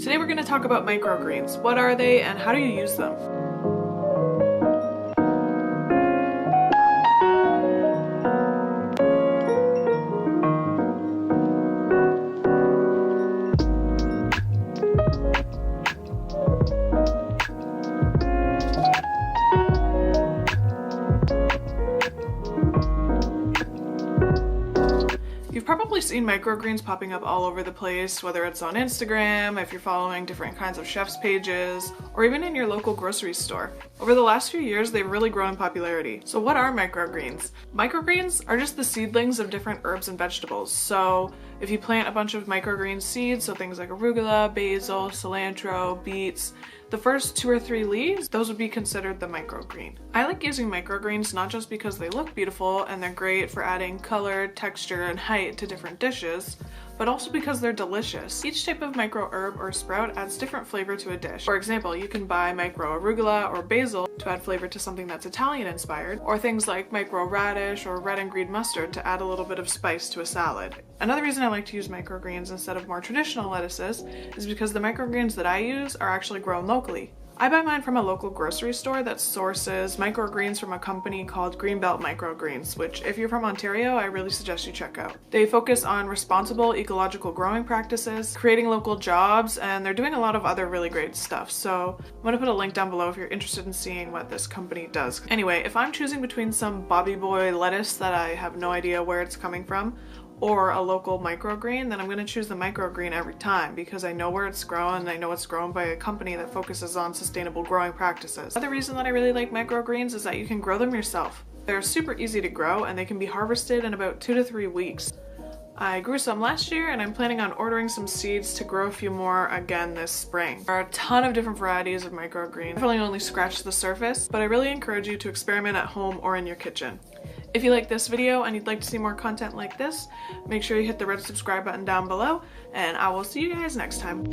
Today we're going to talk about microgreens. What are they and how do you use them? You've probably seen microgreens popping up all over the place, whether it's on Instagram, if you're following different kinds of chefs' pages, or even in your local grocery store. Over the last few years, they've really grown in popularity. So what are microgreens? Microgreens are just the seedlings of different herbs and vegetables. So if you plant a bunch of microgreen seeds, so things like arugula, basil, cilantro, beets, the first 2 or 3 leaves, those would be considered the microgreen. I like using microgreens not just because they look beautiful and they're great for adding color, texture, and height to different dishes, but also because they're delicious. Each type of micro herb or sprout adds different flavor to a dish. For example, you can buy micro arugula or basil to add flavor to something that's Italian inspired, or things like micro radish or red and green mustard to add a little bit of spice to a salad. Another reason I like to use microgreens instead of more traditional lettuces is because the microgreens that I use are actually grown locally. I buy mine from a local grocery store that sources microgreens from a company called Greenbelt Microgreens, which if you're from Ontario, I really suggest you check out. They focus on responsible ecological growing practices, creating local jobs, and they're doing a lot of other really great stuff. So I'm going to put a link down below if you're interested in seeing what this company does. Anyway, if I'm choosing between some Bobby Boy lettuce that I have no idea where it's coming from, or a local microgreen, then I'm going to choose the microgreen every time because I know where it's grown and I know it's grown by a company that focuses on sustainable growing practices. Another reason that I really like microgreens is that you can grow them yourself. They're super easy to grow and they can be harvested in about 2 to 3 weeks. I grew some last year and I'm planning on ordering some seeds to grow a few more again this spring. There are a ton of different varieties of microgreens. I've definitely only scratched the surface, but I really encourage you to experiment at home or in your kitchen. If you like this video and you'd like to see more content like this, make sure you hit the red subscribe button down below, and I will see you guys next time.